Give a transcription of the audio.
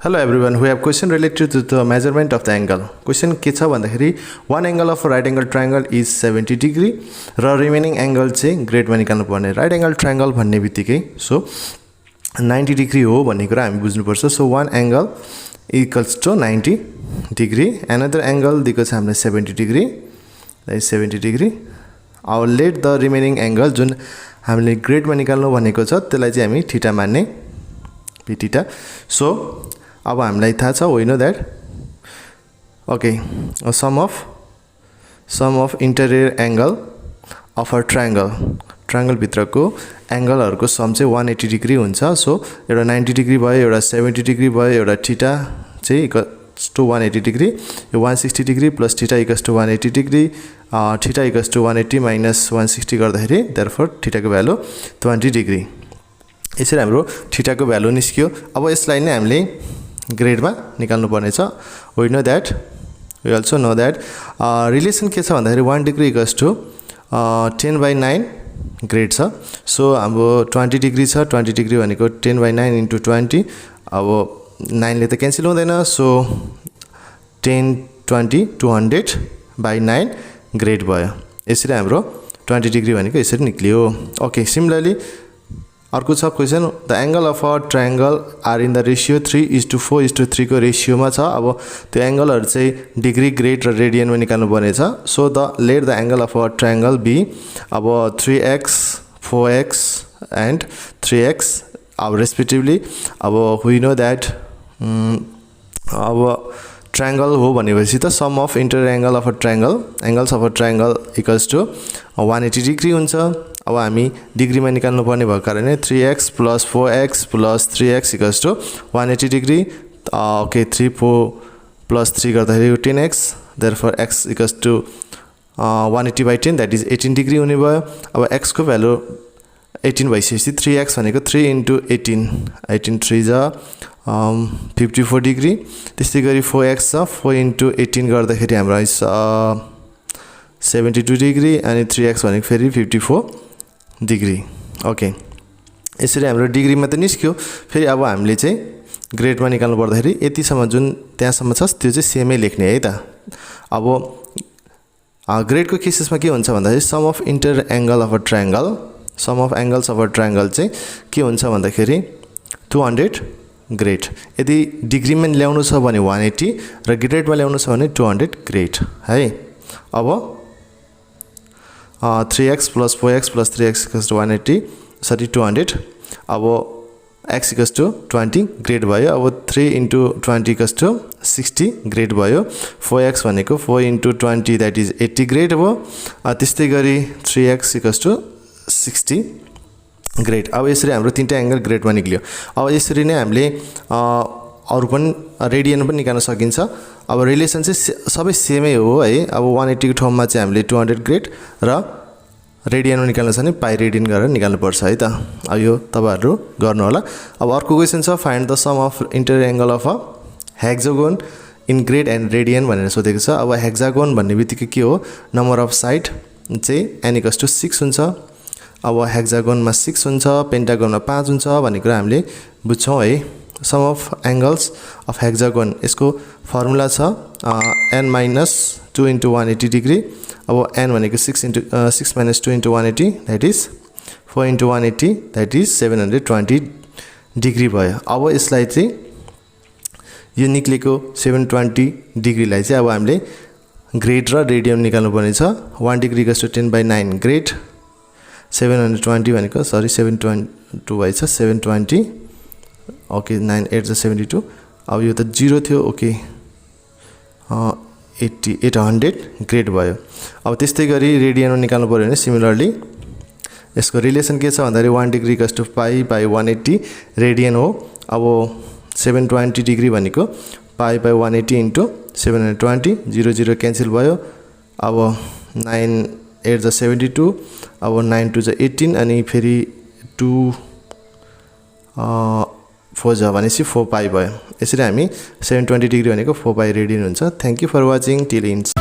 Hello everyone, we have question related to the measurement of the angle. Question के छ भन्दाखेरि one angle of a right angle triangle is 70 degree र remaining angle चाहिँ grade मा निकाल्नु पर्ने. Right angle triangle भन्ने बित्तिकै so 90 degree हो भन्ने कुरा हामी बुझ्नु पर्छ. So one angle equals to 90 degree. Another angle दिएको छ हामीले 70 degree. That is 70 degree. Our let the remaining angle जुन हामीले grade मा निकाल्नु भनेको छ त्यसलाई चाहिँ हामी थीटा मान्ने p theta. So अब हामीलाई थाहा छ we know that okay sum of interior angle of a triangle भित्रको angle हरुको सम चाहिँ 180 डिग्री हुन्छ. सो एउटा 90 डिग्री भयो, एउटा 70 डिग्री भयो, एउटा थीटा चाहिँ इक्वल्स टु 180 डिग्री, यो 160 degree plus theta equals to 180 degree, theta equals to 180 minus 160 गर्दाखेरि देयरफोर थीटा को भ्यालु 20 डिग्री. यसरी हाम्रो थीटा को भ्यालु निस्क्यो. अब यसलाई नै हामीले ग्रेड मा निकाल्नु पर्ने छ. we know that we also know that relation के छ भन्दाखेरि 1 डिग्री इक्वल्स टु 10/9 ग्रेड छ. सो हाम्रो 20 डिग्री छ, 20 डिग्री भनेको 10/9 इन्टु 20. अब 9 ले त क्यान्सल हुँदैन. सो 10 20 200/9 ग्रेड भयो. यसरी हाम्रो 20 डिग्री भनेको यसरी निक्लियो. ओके, सिमिलरली अर्को छ question the angle of a triangle are in the ratio 3:4:3 को रेशियो मा छ. अब त्यो एंगलहरु चाहिँ डिग्री, ग्रेड र रेडियन मा निकाल्नु पर्ने छ. So the let the angle of a triangle be अब 3x 4x एन्ड 3x अब रेस्पेक्टिभली. अब वी नो दैट अब ट्रायंगल हो भनेपछि त sum of inter angle of a triangle angles of a triangle equals to 180 degree हुन्छ. अब हामी डिग्री मा निकाल्नु पर्ने भएको कारणले 3x + 4x + 3x equals to 180 degree. Okay, 3 4 + 3 गर्दाखेरि 10x, therefore x equals to 180/10 that is 18 degree हुने भयो. अब x को भ्यालु 18 भइसकेपछि 3x भनेको 3 * 18 18 3 जा 54 डिग्री. त्यस्तै गरी 4x छ, 4 * 18 गर्दाखेरि हाम्रो आइस 72 डिग्री अनि 3x भनेको फेरि 54 डिग्री. ओके, यसरी हाम्रो डिग्री मा त निस्क्यो. फेरि अब हामीले चाहिँ ग्रेड मा निकाल्नु पर्दाखेरि यतिसम्म जुन त्यहाँसम्म छ त्यो चाहिँ सेमै लेख्ने है त. अब ग्रेड को केसेसमा के हुन्छ भन्दाखेरि sum of inter angle of a triangle sum of angles of a triangle चाहिँ के हुन्छ भन्दाखेरि 200 ग्रेड. यदि डिग्री मा ल्याउनु छ भने 180 र ग्रेड मा ल्याउनु छ भने 200 ग्रेड है. अब 3x + 4x + 3x equals to 180 sorry 200. अब x इक्वल्स टु 20 ग्रेड भयो. अब 3 * 20 इक्वल्स टु 60 ग्रेड भयो. 4x भनेको 4 * 20 दैट इज 80 ग्रेड भयो. त्यस्तै गरी 3x इक्वल्स टु 60 ग्रेड. अब यसरी हाम्रो तीनटा एंगल ग्रेड मा निक्लियो. अब यसरी नै हामीले अरु पनि रेडियन पनि निकाल्न सकिन्छ. अब रिलेसन चाहिँ सबै सेमै हो है. अब 180 को ठाउँमा चाहिँ हामीले 200 ग्रेड र रेडियन निकाल्न छ भने पाई रेडियन गरेर निकाल्नु पर्छ है त. अब यो तपाईहरु गर्नु होला. अब अर्को क्वेशन छ find the sum of inter angle of a hexagon in grade and radian भनेर सोधेको छ. अब हेक्सागोन भन्ने बित्तिकै के हो, नम्बर अफ साइड चाहिँ n = 6 हुन्छ. अब हेक्सागोन मा 6 हुन्छ, पेन्टागोन मा 5 हुन्छ भन्ने कुरा हामीले बुझ्छौं है. Sum of angles of hexagon यसको फर्मुला छ n - 2 * 180 डिग्री. अब n भनेको 6 - 2 * 180 that is 4 * 180 that is 720 degree भयो. अब यसलाई चाहिँ यो निक्लेको 720 डिग्रीलाई चाहिँ अब हामीले ग्रेड र रेडियन निकाल्नु पर्ने छ. 1 डिग्री इक्वल्स टु 10/9 ग्रेड, 720 भनेको सरी 722 भएछ 720. ओके, 9 8 = 72. अब यो त 0 थियो. ओके, 800 ग्रेड भयो. अब त्यस्तै गरी रेडियन निकाल्नु पर्यो भने सिमिलरली यसको रिलेसन के छ भन्दाखेरि 1 डिग्री इक्वल्स टु π/180 रेडियन हो. अब 720 डिग्री भनेको π/180 इन्टु 720 0 0 क्यान्सल भयो. अब 9 8 = 72. अब 9 2 = 18 अनि फेरि 2 4 जा भनेपछि 4 पाई भयो. यसरी हामी 720 डिग्री भनेको 4 पाई रेडियन हुन्छ. Thank you for watching till and.